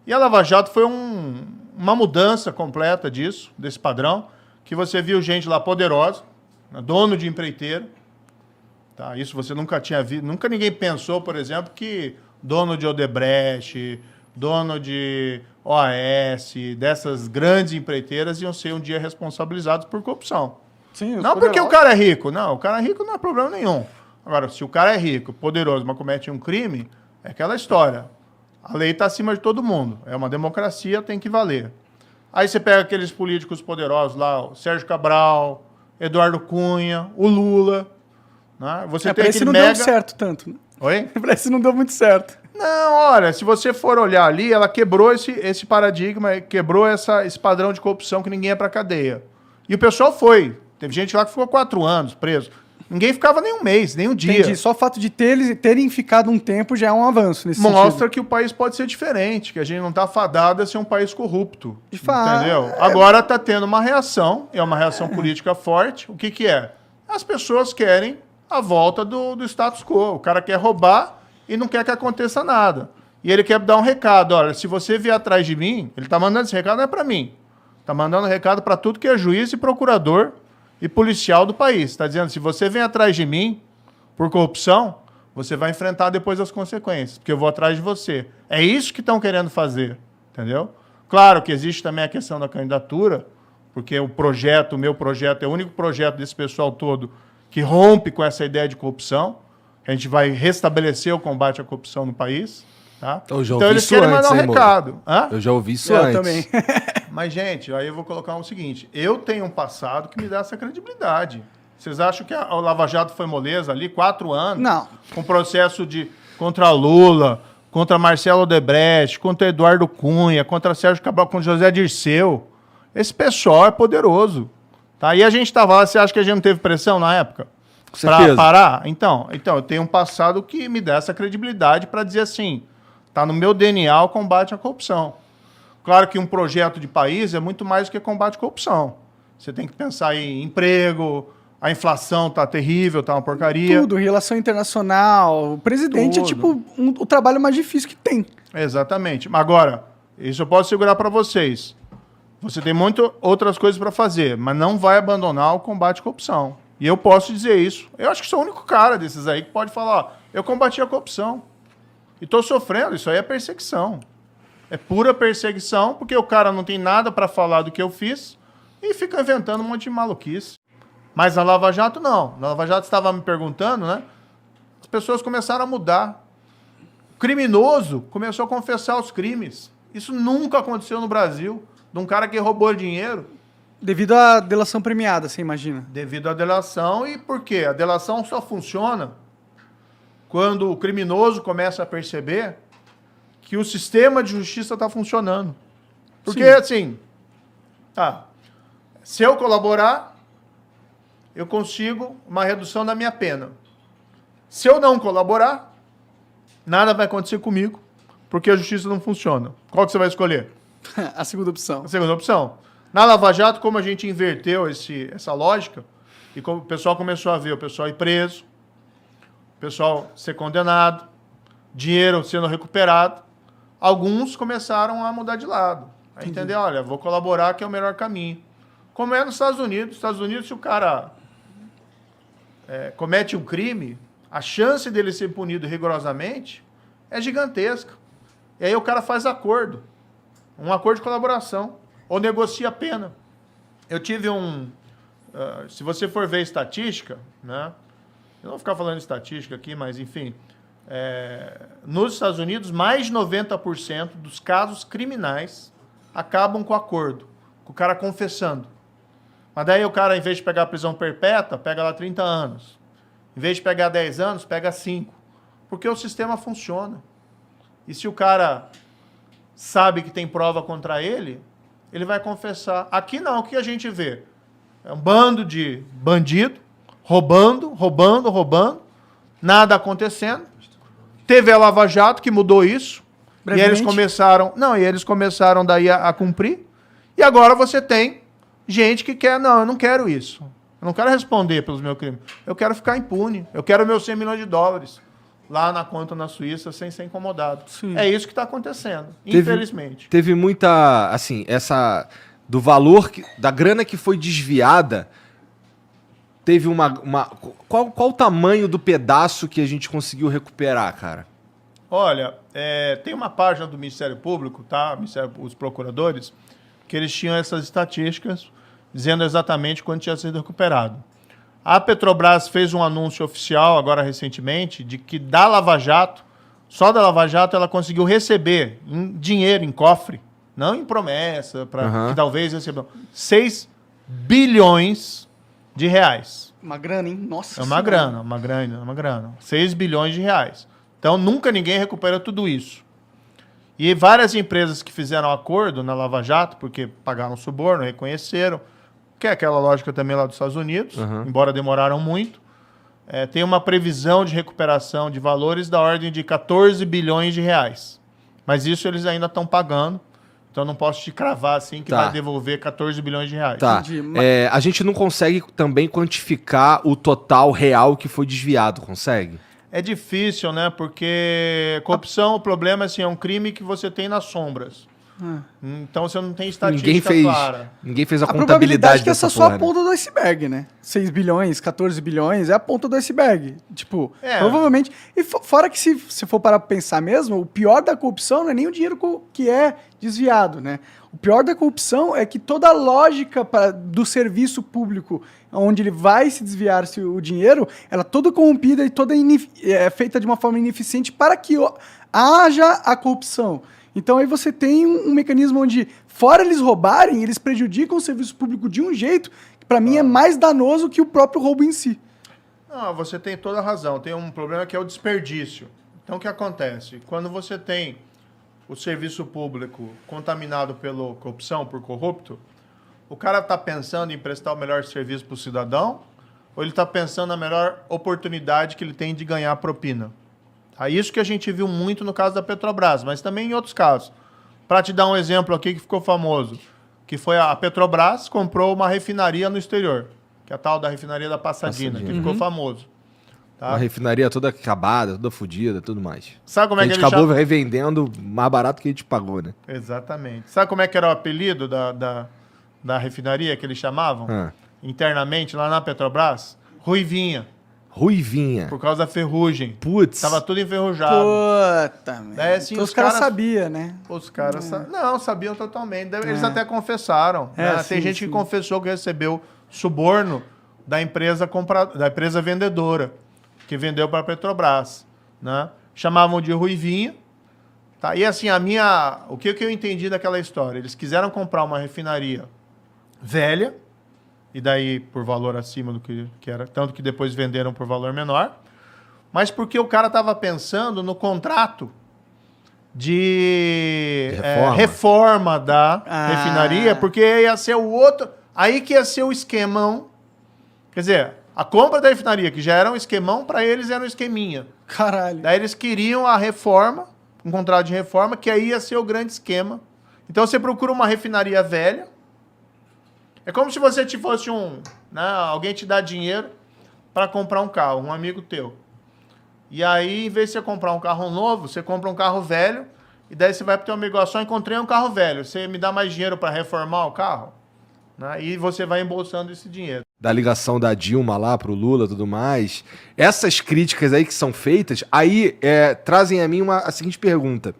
E a Lava Jato foi uma mudança completa disso, desse padrão, que você viu gente lá poderosa, né, dono de empreiteiro. Tá? Isso você nunca tinha visto. Nunca ninguém pensou, por exemplo, que dono de Odebrecht, dono de OAS, dessas grandes empreiteiras iam ser um dia responsabilizados por corrupção. Sim, não poderosos. porque o cara é rico. Não, o cara é rico não é problema nenhum. Agora, se o cara é rico, poderoso, mas comete um crime, é aquela história. A lei está acima de todo mundo. É uma democracia, tem que valer. Aí você pega aqueles políticos poderosos lá, o Sérgio Cabral, Eduardo Cunha, o Lula. Né? Você tem parece que não deu certo tanto. Né? Oi? Parece que não deu muito certo. Não, olha, se você for olhar ali, ela quebrou esse paradigma, quebrou esse padrão de corrupção que ninguém ia pra cadeia. E o pessoal foi. Teve gente lá que ficou 4 anos preso. Ninguém ficava nem um mês, nem um dia. Entendi. Só o fato de terem ficado um tempo já é um avanço nesse Mostra sentido. que o país pode ser diferente, que a gente não está fadado a ser um país corrupto. De fato. Entendeu? Agora está tendo uma reação, é uma reação política forte. O que, que é? As pessoas querem a volta do status quo. O cara quer roubar e não quer que aconteça nada. E ele quer dar um recado. Olha, se você vier atrás de mim, ele está mandando esse recado, não é para mim. Está mandando recado para tudo que é juiz e procurador e policial do país. Está dizendo, se você vem atrás de mim por corrupção, você vai enfrentar depois as consequências, porque eu vou atrás de você. É isso que estão querendo fazer, entendeu? Claro que existe também a questão da candidatura, porque o meu projeto, é o único projeto desse pessoal todo que rompe com essa ideia de corrupção. A gente vai restabelecer o combate à corrupção no país. Tá? Então eles querem mandar um recado. Hã? Eu já ouvi isso antes. Eu também. Mas, gente, aí eu vou colocar o seguinte. Eu tenho um passado que me dá essa credibilidade. Vocês acham que a Lava Jato foi moleza ali? 4 anos? Não. Com processo contra Lula, contra Marcelo Odebrecht, contra Eduardo Cunha, contra Sérgio Cabral, contra José Dirceu. Esse pessoal é poderoso. Tá? E a gente estava lá, você acha que a gente não teve pressão na época? Para parar? Então, eu tenho um passado que me dá essa credibilidade para dizer assim, está no meu DNA o combate à corrupção. Claro que um projeto de país é muito mais do que combate à corrupção. Você tem que pensar em emprego, a inflação está terrível, está uma porcaria. Tudo, relação internacional. O presidente é tipo o trabalho mais difícil que tem. Exatamente. Agora, isso eu posso segurar para vocês. Você tem muitas outras coisas para fazer, mas não vai abandonar o combate à corrupção. E eu posso dizer isso. Eu acho que sou o único cara desses aí que pode falar, ó, eu combati a corrupção. E estou sofrendo, isso aí é perseguição. É pura perseguição, porque o cara não tem nada para falar do que eu fiz e fica inventando um monte de maluquice. Mas na Lava Jato, não. Na Lava Jato estava me perguntando, né? As pessoas começaram a mudar. O criminoso começou a confessar os crimes. Isso nunca aconteceu no Brasil. De um cara que roubou dinheiro. Devido à delação premiada, você imagina? Devido à delação. E por quê? A delação só funciona quando o criminoso começa a perceber que o sistema de justiça está funcionando. Porque, assim, se eu colaborar, eu consigo uma redução da minha pena. Se eu não colaborar, nada vai acontecer comigo, porque a justiça não funciona. Qual que você vai escolher? A segunda opção. A segunda opção. Na Lava Jato, como a gente inverteu essa lógica, e como o pessoal começou a ver o pessoal ir preso, o pessoal ser condenado, dinheiro sendo recuperado, alguns começaram a mudar de lado. A entender, olha, vou colaborar que é o melhor caminho. Como é nos Estados Unidos. Nos Estados Unidos, se o cara comete um crime, a chance dele ser punido rigorosamente é gigantesca. E aí o cara faz acordo. Um acordo de colaboração. Ou negocia a pena. Eu tive se você for ver estatística, né? Eu não vou ficar falando de estatística aqui, mas enfim. Nos Estados Unidos, mais de 90% dos casos criminais acabam com acordo. Com o cara confessando. Mas daí o cara, em vez de pegar a prisão perpétua, pega lá 30 anos. Em vez de pegar 10 anos, pega 5. Porque o sistema funciona. E se o cara sabe que tem prova contra ele, ele vai confessar. Aqui não, o que a gente vê? É um bando de bandido, roubando, nada acontecendo. Teve a Lava Jato, que mudou isso. E eles começaram daí a cumprir. E agora você tem gente que quer, não, eu não quero isso. Eu não quero responder pelos meus crimes. Eu quero ficar impune. Eu quero meus 100 milhões de dólares. lá na conta na Suíça sem ser incomodado. Sim. É isso que está acontecendo, infelizmente. Teve muita, assim, do valor, da grana que foi desviada, teve qual o tamanho do pedaço que a gente conseguiu recuperar, cara? Olha, tem uma página do Ministério Público, tá? Os procuradores, que eles tinham essas estatísticas dizendo exatamente quanto tinha sido recuperado. A Petrobras fez um anúncio oficial, agora recentemente, de que da Lava Jato, só da Lava Jato, ela conseguiu receber em dinheiro, em cofre, não em promessa, que talvez recebam, 6 bilhões de reais. Uma grana, hein? Nossa É uma grana. 6 bilhões de reais. Então, nunca ninguém recupera tudo isso. E várias empresas que fizeram acordo na Lava Jato, porque pagaram suborno, reconheceram, que é aquela lógica também lá dos Estados Unidos, embora demoraram muito, tem uma previsão de recuperação de valores da ordem de 14 bilhões de reais. Mas isso eles ainda estão pagando, então não posso te cravar assim que vai devolver 14 bilhões de reais. Tá. A gente não consegue também quantificar o total real que foi desviado, consegue? É difícil, né? Porque corrupção, o problema assim, é um crime que você tem nas sombras. Então você não tem estatística clara. Ninguém fez a probabilidade contabilidade que essa é só a ponta do iceberg, né? 6 bilhões, 14 bilhões é a ponta do iceberg. Tipo, provavelmente... E fora que se for parar pra pensar mesmo, o pior da corrupção não é nem o dinheiro que é desviado, né? O pior da corrupção é que toda a lógica do serviço público, onde ele vai se desviar o dinheiro, ela é toda corrompida e toda feita de uma forma ineficiente para que haja a corrupção. Então aí você tem um mecanismo onde, fora eles roubarem, eles prejudicam o serviço público de um jeito que para mim é mais danoso que o próprio roubo em si. Não, você tem toda a razão. Tem um problema que é o desperdício. Então o que acontece? Quando você tem o serviço público contaminado pela corrupção, por corrupto, o cara está pensando em prestar o melhor serviço para o cidadão ou ele está pensando na melhor oportunidade que ele tem de ganhar propina? É isso que a gente viu muito no caso da Petrobras, mas também em outros casos. Para te dar um exemplo aqui que ficou famoso, que foi a Petrobras comprou uma refinaria no exterior, que é a tal da refinaria da Passadina, que ficou famoso. Tá? Uma refinaria toda acabada, toda fodida, tudo mais. Sabe como é que a gente acabou revendendo mais barato que a gente pagou, né? Exatamente. Sabe como é que era o apelido da refinaria que eles chamavam? Internamente, lá na Petrobras? Ruivinha. Ruivinha. Por causa da ferrugem. Putz. Tava tudo enferrujado. Puta, Daí, assim, então os caras sabiam, né? Os caras não, sabiam totalmente. Eles até confessaram. Né? Tem gente que confessou que recebeu suborno da empresa da empresa vendedora, que vendeu para a Petrobras. Né? Chamavam de Ruivinha. Tá? E assim, o que eu entendi daquela história? Eles quiseram comprar uma refinaria velha, e daí por valor acima do que era, tanto que depois venderam por valor menor, mas porque o cara estava pensando no contrato de reforma da refinaria, porque ia ser o outro, aí que ia ser o esquemão, quer dizer, a compra da refinaria, que já era um esquemão, para eles era um esqueminha. Caralho. Daí eles queriam a reforma, um contrato de reforma, que aí ia ser o grande esquema. Então você procura uma refinaria velha. É como se você fosse alguém te dá dinheiro para comprar um carro, um amigo teu. E aí, em vez de você comprar um carro novo, você compra um carro velho, e daí você vai pro teu amigo, só encontrei um carro velho, você me dá mais dinheiro para reformar o carro? Né? E você vai embolsando esse dinheiro. Da ligação da Dilma lá pro Lula e tudo mais. Essas críticas aí que são feitas, aí trazem a mim a seguinte pergunta.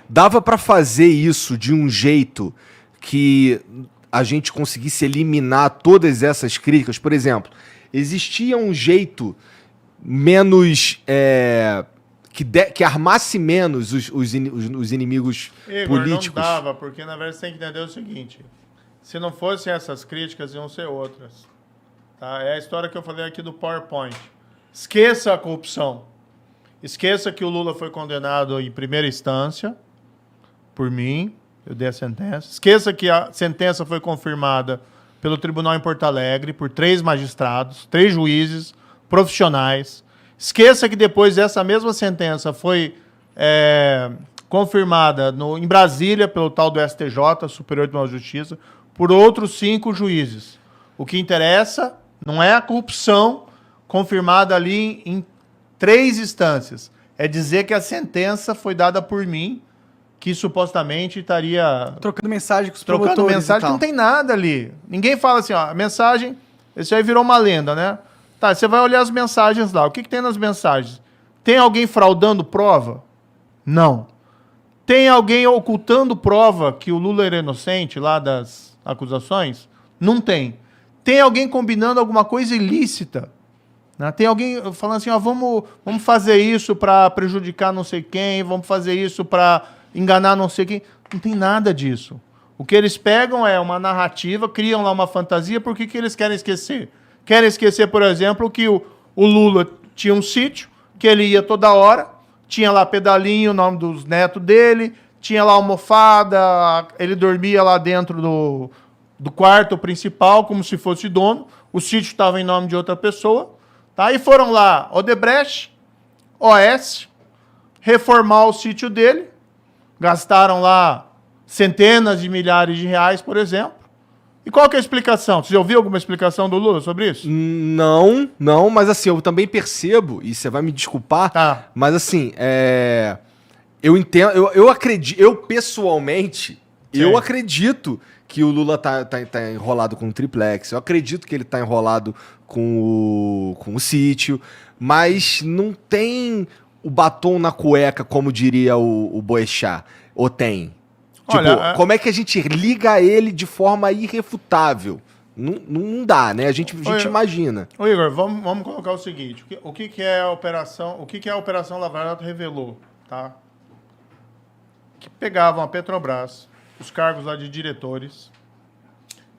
Dava para fazer isso de um jeito que a gente conseguisse eliminar todas essas críticas? Por exemplo, existia um jeito menos... que armasse menos os inimigos políticos? Não dava, porque na verdade você tem que entender o seguinte: se não fossem essas críticas, iam ser outras. Tá? É a história que eu falei aqui do PowerPoint. Esqueça a corrupção. Esqueça que o Lula foi condenado em primeira instância por mim. Eu dei a sentença. Esqueça que a sentença foi confirmada pelo tribunal em Porto Alegre por 3 magistrados, 3 juízes profissionais. Esqueça que depois essa mesma sentença foi confirmada em Brasília pelo tal do STJ, Superior Tribunal de Justiça, por outros 5 juízes. O que interessa não é a corrupção confirmada ali em 3 instâncias. É dizer que a sentença foi dada por mim, que supostamente estaria... Trocando mensagem com os Trocando promotores mensagem, e tal. não tem nada ali. Ninguém fala assim, ó, a mensagem... Isso aí virou uma lenda, né? Tá, você vai olhar as mensagens lá. O que tem nas mensagens? Tem alguém fraudando prova? Não. Tem alguém ocultando prova que o Lula era inocente lá das acusações? Não tem. Tem alguém combinando alguma coisa ilícita? Né? Tem alguém falando assim, ó, vamos fazer isso para prejudicar não sei quem, vamos fazer isso para enganar não sei quem. Não tem nada disso. O que eles pegam é uma narrativa, criam lá uma fantasia, por que eles querem esquecer? Querem esquecer, por exemplo, que o Lula tinha um sítio, que ele ia toda hora, tinha lá pedalinho, o nome dos netos dele, tinha lá almofada, ele dormia lá dentro do quarto principal, como se fosse dono, o sítio estava em nome de outra pessoa, tá? E foram lá Odebrecht, OS, reformar o sítio dele, gastaram lá centenas de milhares de reais, por exemplo. E qual que é a explicação? Você já ouviu alguma explicação do Lula sobre isso? Não, mas assim, eu também percebo, e você vai me desculpar, Tá. mas assim, eu entendo, eu acredito, eu pessoalmente, eu acredito que o Lula tá enrolado com o triplex, eu acredito que ele tá enrolado com o sítio, mas não tem o batom na cueca, como diria o Boechat, ou tem? Tipo, Olha, como é que a gente liga ele de forma irrefutável? Não dá, né? A gente imagina. Ô Igor, vamos colocar o seguinte, o que é a Operação Lava Jato revelou, tá? Que pegavam a Petrobras, os cargos lá de diretores,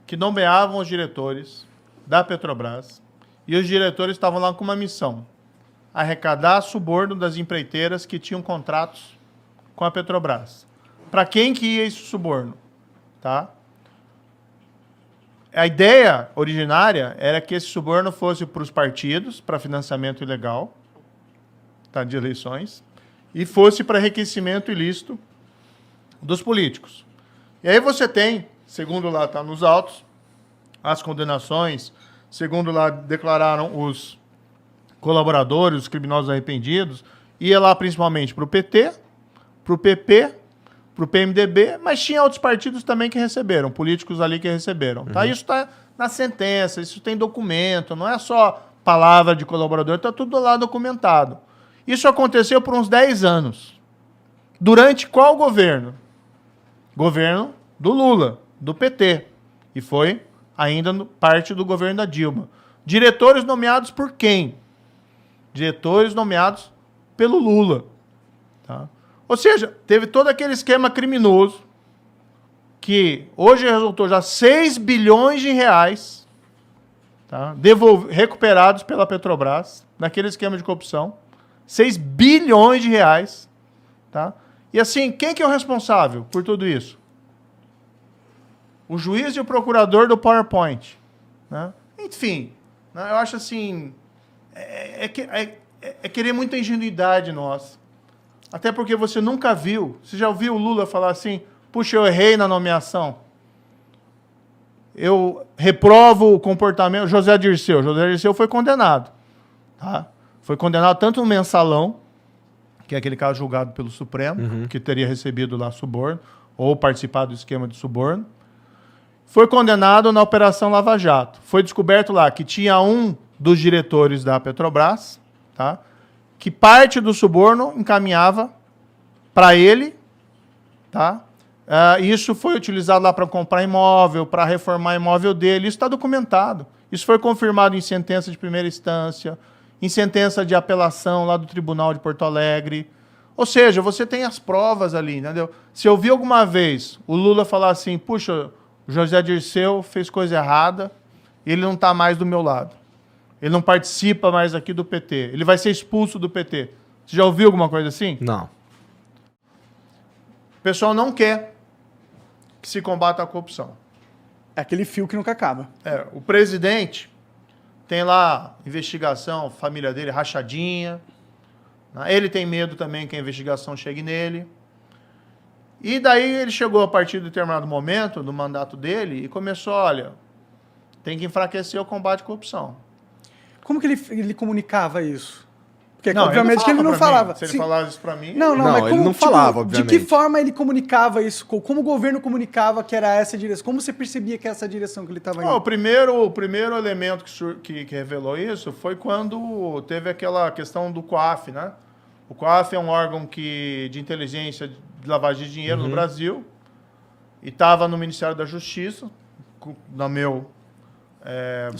que nomeavam os diretores da Petrobras, e os diretores estavam lá com uma missão, arrecadar suborno das empreiteiras que tinham contratos com a Petrobras. Para quem que ia esse suborno? Tá? A ideia originária era que esse suborno fosse para os partidos, para financiamento ilegal, tá, de eleições, e fosse para enriquecimento ilícito dos políticos. E aí você tem, segundo lá está nos autos, as condenações, segundo lá declararam os colaboradores, os criminosos arrependidos, ia lá principalmente para o PT, para o PP, para o PMDB, mas tinha outros partidos também que receberam, políticos ali que receberam. Tá? Isso está na sentença, isso tem documento, não é só palavra de colaborador, está tudo lá documentado. Isso aconteceu por uns 10 anos. Durante qual governo? Governo do Lula, do PT. E foi ainda parte do governo da Dilma. Diretores nomeados por quem? Diretores nomeados pelo Lula. Tá? Ou seja, teve todo aquele esquema criminoso que hoje resultou já 6 bilhões de reais, tá, recuperados pela Petrobras, naquele esquema de corrupção. 6 bilhões de reais. Tá? E assim, quem que é o responsável por tudo isso? O juiz e o procurador do PowerPoint. Né? Enfim, né, eu acho assim, é querer muita ingenuidade nossa. Até porque você nunca viu, você já ouviu o Lula falar assim, puxa, eu errei na nomeação. Eu reprovo o comportamento. José Dirceu foi condenado. Tá? Foi condenado tanto no mensalão, que é aquele caso julgado pelo Supremo, que teria recebido lá suborno, ou participado do esquema de suborno. Foi condenado na Operação Lava Jato. Foi descoberto lá que tinha um dos diretores da Petrobras, tá, que parte do suborno encaminhava para ele, tá? Isso foi utilizado lá para comprar imóvel, para reformar imóvel dele. Isso está documentado. Isso foi confirmado em sentença de primeira instância, em sentença de apelação lá do Tribunal de Porto Alegre. Ou seja, você tem as provas ali, entendeu? Se eu vi alguma vez o Lula falar assim, puxa, o José Dirceu fez coisa errada, ele não está mais do meu lado. Ele não participa mais aqui do PT. Ele vai ser expulso do PT. Você já ouviu alguma coisa assim? Não. O pessoal não quer que se combata a corrupção. É aquele fio que nunca acaba. O presidente tem lá investigação, família dele rachadinha. Né? Ele tem medo também que a investigação chegue nele. E daí ele chegou a partir de determinado momento do mandato dele e começou, olha, tem que enfraquecer o combate à corrupção. Como que ele comunicava isso? Porque, obviamente, que ele não falava. Se ele falasse isso pra mim... Não, mas como, ele não falava, obviamente. De que forma ele comunicava isso? Como o governo comunicava que era essa direção? Como você percebia que era essa direção que ele estava indo? O primeiro elemento que revelou isso foi quando teve aquela questão do COAF, né? O COAF é um órgão de inteligência de lavagem de dinheiro no Brasil e estava no Ministério da Justiça, no meu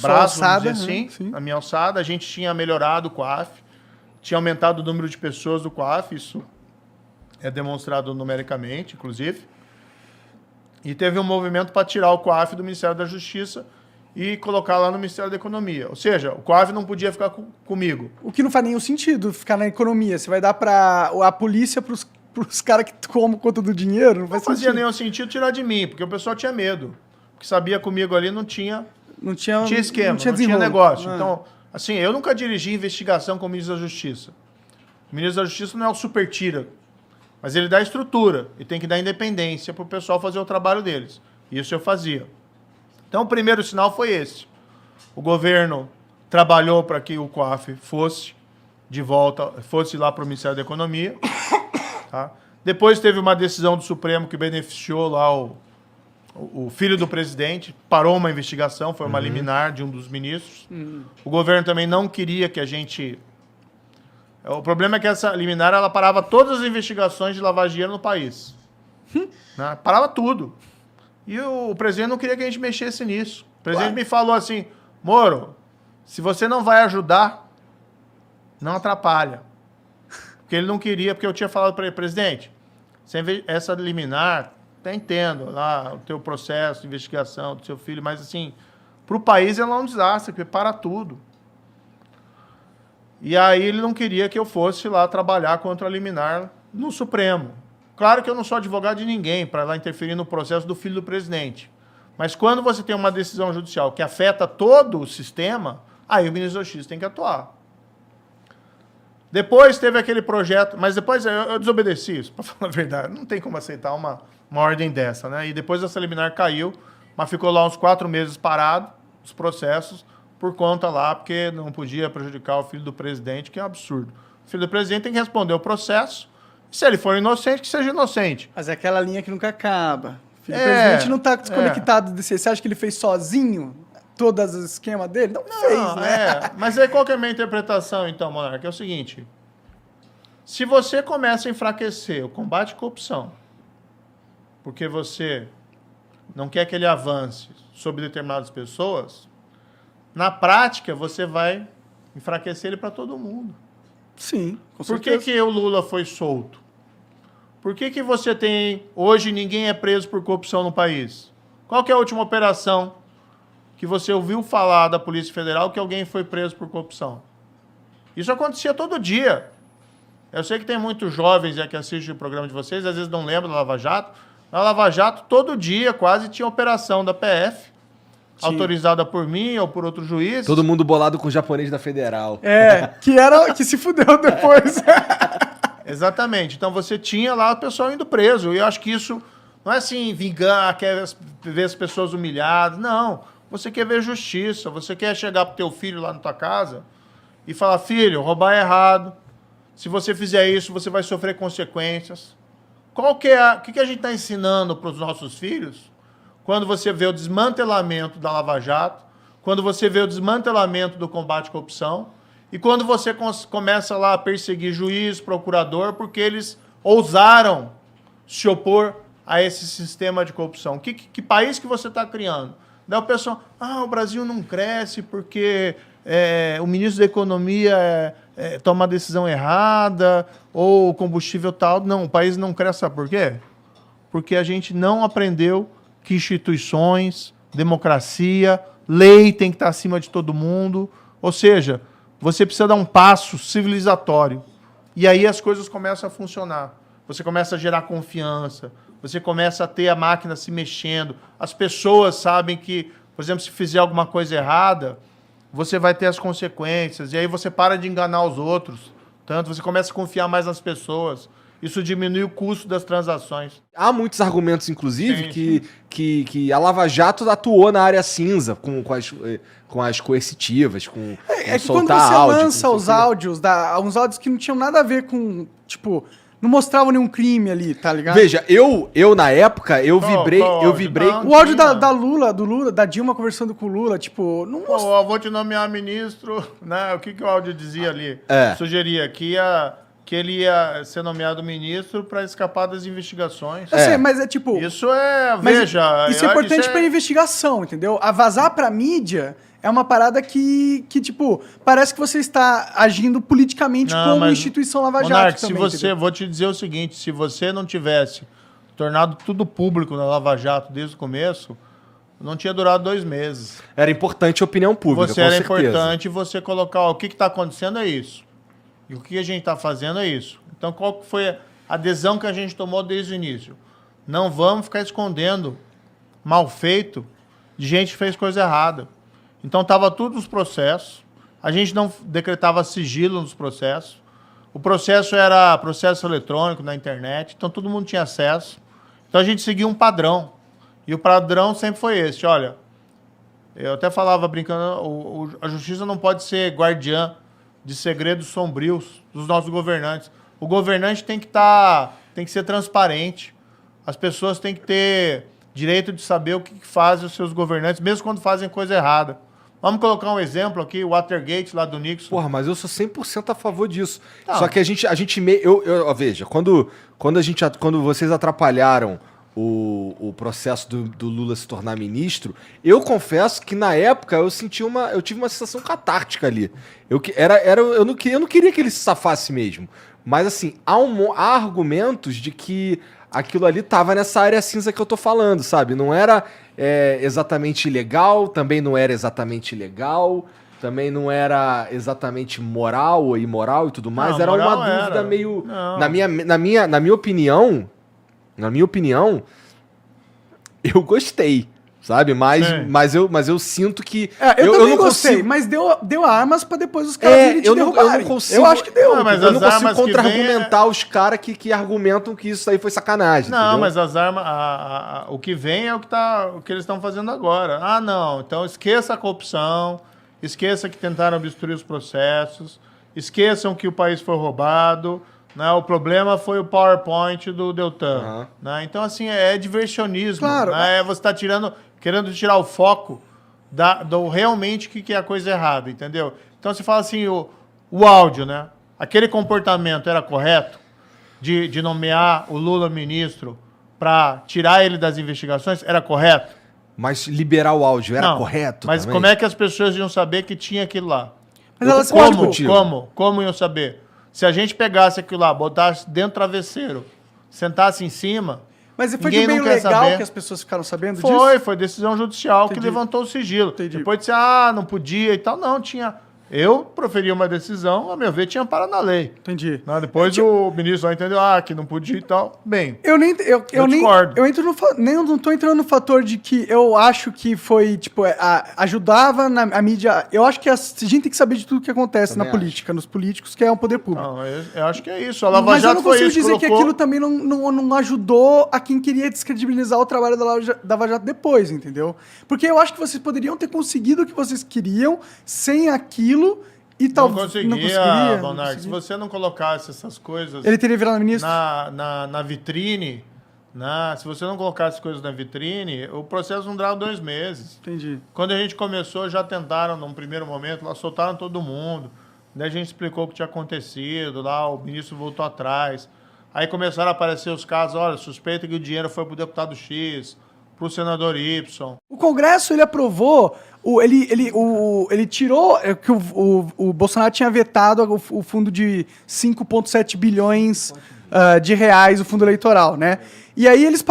braço, alçada, vamos dizer assim, na minha alçada. A gente tinha melhorado o COAF, tinha aumentado o número de pessoas do COAF, isso é demonstrado numericamente, inclusive. E teve um movimento para tirar o COAF do Ministério da Justiça e colocar lá no Ministério da Economia. Ou seja, o COAF não podia ficar comigo. O que não faz nenhum sentido ficar na economia. Você vai dar para a polícia para os caras que tomam conta do dinheiro? Não fazia nenhum sentido tirar de mim, porque o pessoal tinha medo. O que sabia comigo ali não tinha esquema, não tinha negócio. Então, assim, eu nunca dirigi investigação como ministro da Justiça. O ministro da Justiça não é o super tira, mas ele dá estrutura e tem que dar independência para o pessoal fazer o trabalho deles. Isso eu fazia. Então, o primeiro sinal foi esse. O governo trabalhou para que o COAF fosse de volta, fosse lá para o Ministério da Economia. Tá? Depois teve uma decisão do Supremo que beneficiou lá o filho do presidente, parou uma investigação, foi uma liminar de um dos ministros. O governo também não queria que a gente... O problema é que essa liminar ela parava todas as investigações de lavagem de dinheiro no país. Né? Parava tudo. E o presidente não queria que a gente mexesse nisso. O presidente me falou assim, Moro, se você não vai ajudar, não atrapalha. Porque ele não queria, porque eu tinha falado para ele, presidente, essa liminar, até entendo lá o teu processo de investigação do seu filho, mas assim, para o país ela é um desastre, porque para tudo. E aí ele não queria que eu fosse lá trabalhar contra a liminar no Supremo. Claro que eu não sou advogado de ninguém para lá interferir no processo do filho do presidente. Mas quando você tem uma decisão judicial que afeta todo o sistema, aí o ministro da Justiça tem que atuar. Depois teve aquele projeto, mas depois eu desobedeci isso, para falar a verdade. Não tem como aceitar uma ordem dessa, né? E depois essa liminar caiu, mas ficou lá uns 4 meses parado, os processos, por conta lá, porque não podia prejudicar o filho do presidente, que é um absurdo. O filho do presidente tem que responder o processo, se ele for inocente, que seja inocente. Mas é aquela linha que nunca acaba. O filho do presidente não está desconectado desse. Você acha que ele fez sozinho todos os esquemas dele? Não fez, né? Mas aí qual que é a minha interpretação, então, Monarca? É o seguinte, se você começa a enfraquecer o combate à corrupção, porque você não quer que ele avance sobre determinadas pessoas, na prática você vai enfraquecer ele para todo mundo. Sim, com Por certeza. que o Lula foi solto? Por que você tem... Hoje ninguém é preso por corrupção no país? Qual que é a última operação que você ouviu falar da Polícia Federal que alguém foi preso por corrupção? Isso acontecia todo dia. Eu sei que tem muitos jovens que assistem o programa de vocês, às vezes não lembram da Lava Jato. Na Lava Jato, todo dia quase tinha operação da PF, autorizada por mim ou por outro juiz. Todo mundo bolado com o japonês da Federal. Que se fudeu depois. Exatamente. Então você tinha lá o pessoal indo preso. E eu acho que isso não é assim, vingar, quer ver as pessoas humilhadas. Não. Você quer ver justiça. Você quer chegar pro teu filho lá na tua casa e falar, filho, roubar é errado. Se você fizer isso, você vai sofrer consequências. O que a gente está ensinando para os nossos filhos? Quando você vê o desmantelamento da Lava Jato, quando você vê o desmantelamento do combate à corrupção, e quando você começa lá a perseguir juiz, procurador, porque eles ousaram se opor a esse sistema de corrupção. Que país que você está criando? Daí o pessoal, o Brasil não cresce porque o ministro da Economia toma a decisão errada, ou o combustível tal. Não, o país não cresce, sabe por quê? Porque a gente não aprendeu que instituições, democracia, lei tem que estar acima de todo mundo. Ou seja, você precisa dar um passo civilizatório. E aí as coisas começam a funcionar. Você começa a gerar confiança, você começa a ter a máquina se mexendo. As pessoas sabem que, por exemplo, se fizer alguma coisa errada, você vai ter as consequências. E aí você para de enganar os outros. Tanto você começa a confiar mais nas pessoas. Isso diminui o custo das transações. Há muitos argumentos, inclusive, que a Lava Jato atuou na área cinza com as coercitivas, com que soltar quando você áudio, lança os áudios, uns áudios que não tinham nada a ver com, tipo, não mostravam nenhum crime ali, tá ligado? Veja, eu na época, eu vibrei Não, o áudio da Lula, da Dilma conversando com o Lula, tipo, não eu vou te nomear ministro, né? O que o áudio dizia ali? Sugeria que ele ia ser nomeado ministro para escapar das investigações. Eu sei, mas é tipo... Isso é... Veja... Isso é importante pra investigação, entendeu? A vazar pra mídia é uma parada que, tipo, parece que você está agindo politicamente como instituição Lava Jato Monark, também. Vou te dizer o seguinte, se você não tivesse tornado tudo público na Lava Jato desde o começo, não tinha durado 2 meses. Era importante a opinião pública, era importante você colocar, o que está acontecendo é isso. E o que a gente está fazendo é isso. Então, qual foi a adesão que a gente tomou desde o início? Não vamos ficar escondendo mal feito de gente que fez coisa errada. Então, estava tudo nos processos. A gente não decretava sigilo nos processos. O processo era processo eletrônico na internet. Então, todo mundo tinha acesso. Então, a gente seguia um padrão. E o padrão sempre foi esse. Olha, eu até falava brincando, a justiça não pode ser guardiã de segredos sombrios dos nossos governantes. O governante tem que ser transparente. As pessoas têm que ter direito de saber o que fazem os seus governantes, mesmo quando fazem coisa errada. Vamos colocar um exemplo aqui, o Watergate lá do Nixon. Porra, mas eu sou 100% a favor disso. Não. Só que veja, quando vocês atrapalharam o processo do Lula se tornar ministro, eu confesso que na época eu tive uma sensação catártica ali. Eu não queria que ele se safasse mesmo. Mas assim, há argumentos de que aquilo ali tava nessa área cinza que eu tô falando, sabe? Não era exatamente legal, também não era exatamente legal, também não era exatamente moral ou imoral e tudo mais. Não, era uma dúvida meio... Na minha opinião, eu gostei, sabe? Mas eu sinto que... eu não gostei, mas deu armas pra depois os caras virem te derrubarem. Eu não consigo... Eu acho que deu. Mas eu não consigo contra-argumentar os caras que argumentam que isso aí foi sacanagem. Não, entendeu? mas as armas... o que vem é o que eles estão fazendo agora. Ah, não. Então esqueça a corrupção, esqueça que tentaram obstruir os processos, esqueçam que o país foi roubado... Né? O problema foi o PowerPoint do Deltan. Né? Então, assim, é diversionismo. Claro. Né? Você está querendo tirar o foco do realmente que é a coisa errada, entendeu? Então, você fala assim, o áudio, né? Aquele comportamento era correto de nomear o Lula ministro para tirar ele das investigações? Era correto? Mas liberar o áudio era correto Mas também? como é que as pessoas iam saber que tinha aquilo lá? Mas elas Como iam saber? Se a gente pegasse aquilo lá, botasse dentro do travesseiro, sentasse em cima... Mas foi de meio legal que as pessoas ficaram sabendo disso? Foi decisão judicial que levantou o sigilo. Depois disse, não podia e tal. Não, tinha... Eu proferi uma decisão, a meu ver, tinha parado na lei. Entendi. Depois o ministro entendeu, que não podia e tal. Bem, eu discordo. Não tô entrando no fator de que eu acho que foi, tipo, ajudava a mídia. Eu acho que a gente tem que saber de tudo que acontece na política, nos políticos, que é um poder público. Não, eu acho que é isso. A Lava Jato foi isso. Mas eu não consigo dizer que aquilo também não ajudou a quem queria descredibilizar o trabalho da Lava Jato depois, entendeu? Porque eu acho que vocês poderiam ter conseguido o que vocês queriam sem aquilo. E não conseguia, Monark. Se você não colocasse essas coisas... Ele teria virado ministro? Na vitrine, se você não colocasse coisas na vitrine, o processo não durava 2 meses. Entendi. Quando a gente começou, já tentaram, num primeiro momento, lá soltaram todo mundo. Daí a gente explicou o que tinha acontecido, lá o ministro voltou atrás. Aí começaram a aparecer os casos, olha, suspeita que o dinheiro foi pro deputado X, pro senador Y. O Congresso, ele aprovou... Ele tirou que o Bolsonaro tinha vetado o fundo de 5,7 bilhões de reais, o fundo eleitoral, né? E aí eles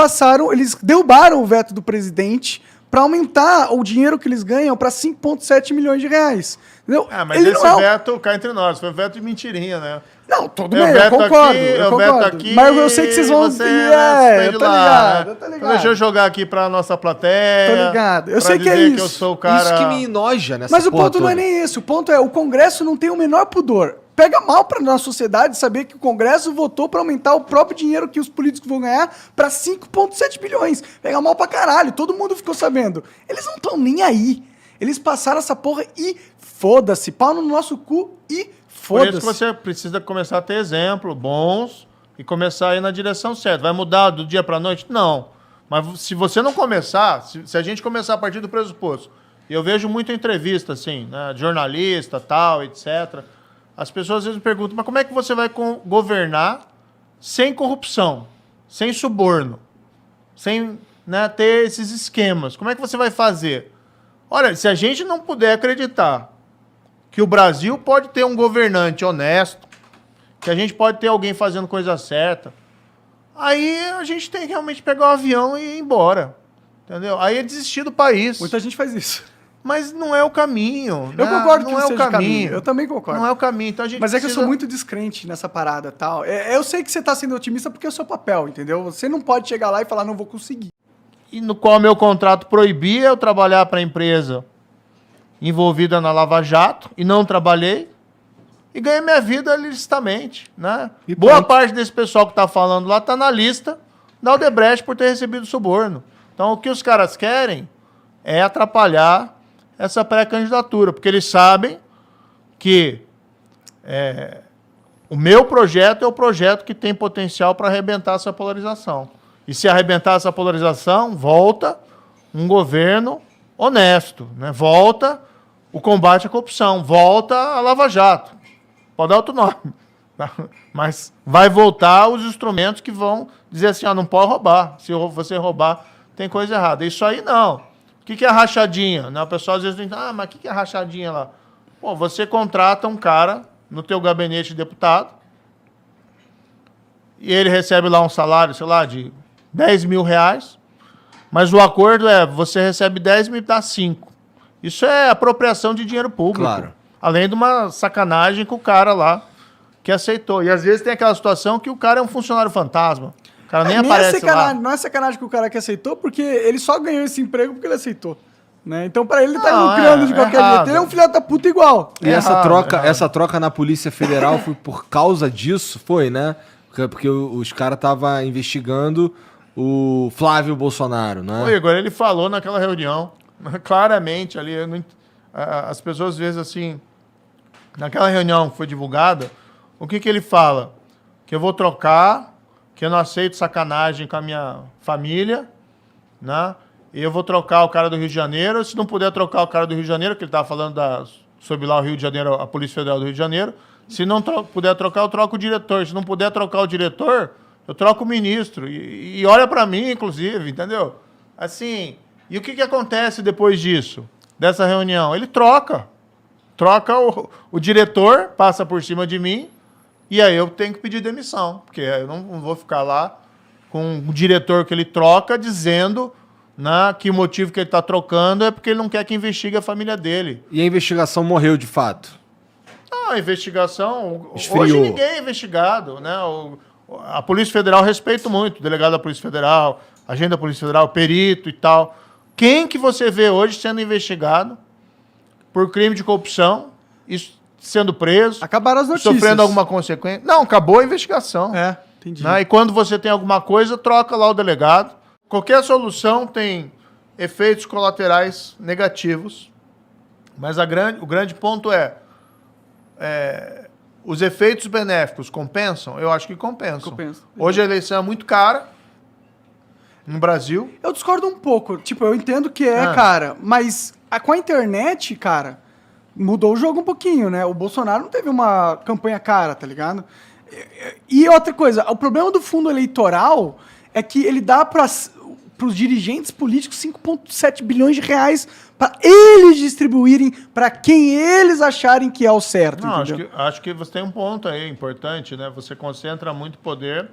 derrubaram o veto do presidente para aumentar o dinheiro que eles ganham para 5,7 milhões de reais. Entendeu? Mas esse veto, cá entre nós, foi veto de mentirinha, né? Não, tudo bem, eu concordo. Aqui, mas eu sei que vocês vão... eu tô ligado. Deixa eu jogar aqui pra nossa plateia. Tô ligado. Eu sei que é isso. Que eu sou o cara... Isso que me enoja nessa Mas o ponto não é nem esse. O ponto é, o Congresso não tem o menor pudor pega mal para nossa sociedade saber que o Congresso votou para aumentar o próprio dinheiro que os políticos vão ganhar para 5,7 bilhões. Pega mal pra caralho, todo mundo ficou sabendo. Eles não estão nem aí. Eles passaram essa porra e foda-se, pau no nosso cu e foda-se. Por isso que você precisa começar a ter exemplos bons e começar a ir na direção certa. Vai mudar do dia pra noite? Não. Mas se você não começar, se a gente começar a partir do pressuposto, e eu vejo muita entrevista, assim, né, de jornalista, tal, etc., as pessoas às vezes me perguntam, mas como é que você vai governar sem corrupção, sem suborno, sem, né, ter esses esquemas? Como é que você vai fazer? Olha, se a gente não puder acreditar que o Brasil pode ter um governante honesto, que a gente pode ter alguém fazendo coisa certa, aí a gente tem que realmente pegar o avião e ir embora. Entendeu? Aí é desistir do país. Muita gente faz isso. Mas não é o caminho. Eu né? concordo que não não é seja o caminho. Eu também concordo. Não é o caminho. Então a gente Mas é que eu precisa... sou muito descrente nessa parada e tal. Eu sei que você tá sendo otimista porque é o seu papel, entendeu? Você não pode chegar lá e falar, não vou conseguir. E no qual meu contrato proibia eu trabalhar para a empresa envolvida na Lava Jato, e não trabalhei, e ganhei minha vida licitamente, né? E boa pronto. parte desse pessoal que está falando lá está na lista da Odebrecht por ter recebido suborno. Então o que os caras querem é atrapalhar essa pré-candidatura, porque eles sabem que o meu projeto é o projeto que tem potencial para arrebentar essa polarização. E se arrebentar essa polarização, volta um governo honesto, né? Volta o combate à corrupção, volta a Lava Jato. Pode dar outro nome. Mas vai voltar os instrumentos que vão dizer assim, não pode roubar. Se você roubar, tem coisa errada. Isso aí não. O que é rachadinha? Né? O pessoal às vezes diz, mas o que é rachadinha lá? Pô, você contrata um cara no teu gabinete de deputado e ele recebe lá um salário, sei lá, de 10 mil reais, mas o acordo é, você recebe 10 e me dá 5. Isso é apropriação de dinheiro público. Claro. Além de uma sacanagem com o cara lá que aceitou. E às vezes tem aquela situação que o cara é um funcionário fantasma. O cara nem aparece lá. Não é sacanagem que o cara que aceitou, porque ele só ganhou esse emprego porque ele aceitou. Né? Então, pra ele, ele tá lucrando de qualquer jeito. Ele é um filho da puta igual. E essa troca na Polícia Federal foi por causa disso, foi, né? Porque os caras estavam investigando o Flávio Bolsonaro, né? Ô, Igor, ele falou naquela reunião, claramente ali, as pessoas às vezes assim, naquela reunião que foi divulgada, o que ele fala? Que eu vou trocar, que eu não aceito sacanagem com a minha família, né? E eu vou trocar o cara do Rio de Janeiro. Se não puder trocar o cara do Rio de Janeiro, que ele estava falando sobre lá o Rio de Janeiro, a Polícia Federal do Rio de Janeiro, se não puder trocar, eu troco o diretor. Se não puder trocar o diretor, eu troco o ministro. E olha para mim, inclusive, entendeu? Assim, e o que acontece depois disso, dessa reunião? Ele troca. Troca o diretor, passa por cima de mim, e aí eu tenho que pedir demissão. Porque eu não vou ficar lá com o diretor que ele troca dizendo, né, que o motivo que ele está trocando é porque ele não quer que investigue a família dele. E a investigação morreu de fato? Não, a investigação... Esfriou. Hoje ninguém é investigado, né? A Polícia Federal, respeito muito, o delegado da Polícia Federal, agente da Polícia Federal, perito e tal. Quem que você vê hoje sendo investigado por crime de corrupção, sendo preso, acabaram as notícias, sofrendo alguma consequência? Não, acabou a investigação. Entendi. Né? E quando você tem alguma coisa, troca lá o delegado. Qualquer solução tem efeitos colaterais negativos, mas o grande ponto os efeitos benéficos compensam? Eu acho que compensam. Hoje a eleição é muito cara no Brasil. Eu discordo um pouco. Tipo, eu entendo que cara, mas com a internet, cara, mudou o jogo um pouquinho, né? O Bolsonaro não teve uma campanha cara, tá ligado? E outra coisa, o problema do fundo eleitoral é que ele dá para os dirigentes políticos 5,7 bilhões de reais para eles distribuírem para quem eles acharem que é o certo. Não, acho que você tem um ponto aí importante, né? Você concentra muito poder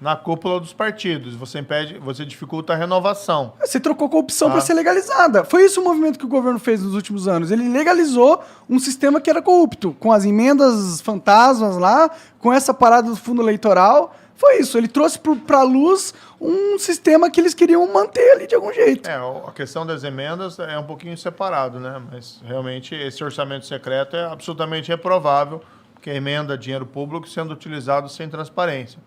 na cúpula dos partidos. Você dificulta a renovação. Você trocou corrupção para ser legalizada. Foi isso o movimento que o governo fez nos últimos anos. Ele legalizou um sistema que era corrupto, com as emendas fantasmas lá, com essa parada do fundo eleitoral. Foi isso. Ele trouxe para a luz um sistema que eles queriam manter ali de algum jeito. A questão das emendas é um pouquinho separado, né? Mas realmente esse orçamento secreto é absolutamente reprovável, que emenda dinheiro público sendo utilizado sem transparência.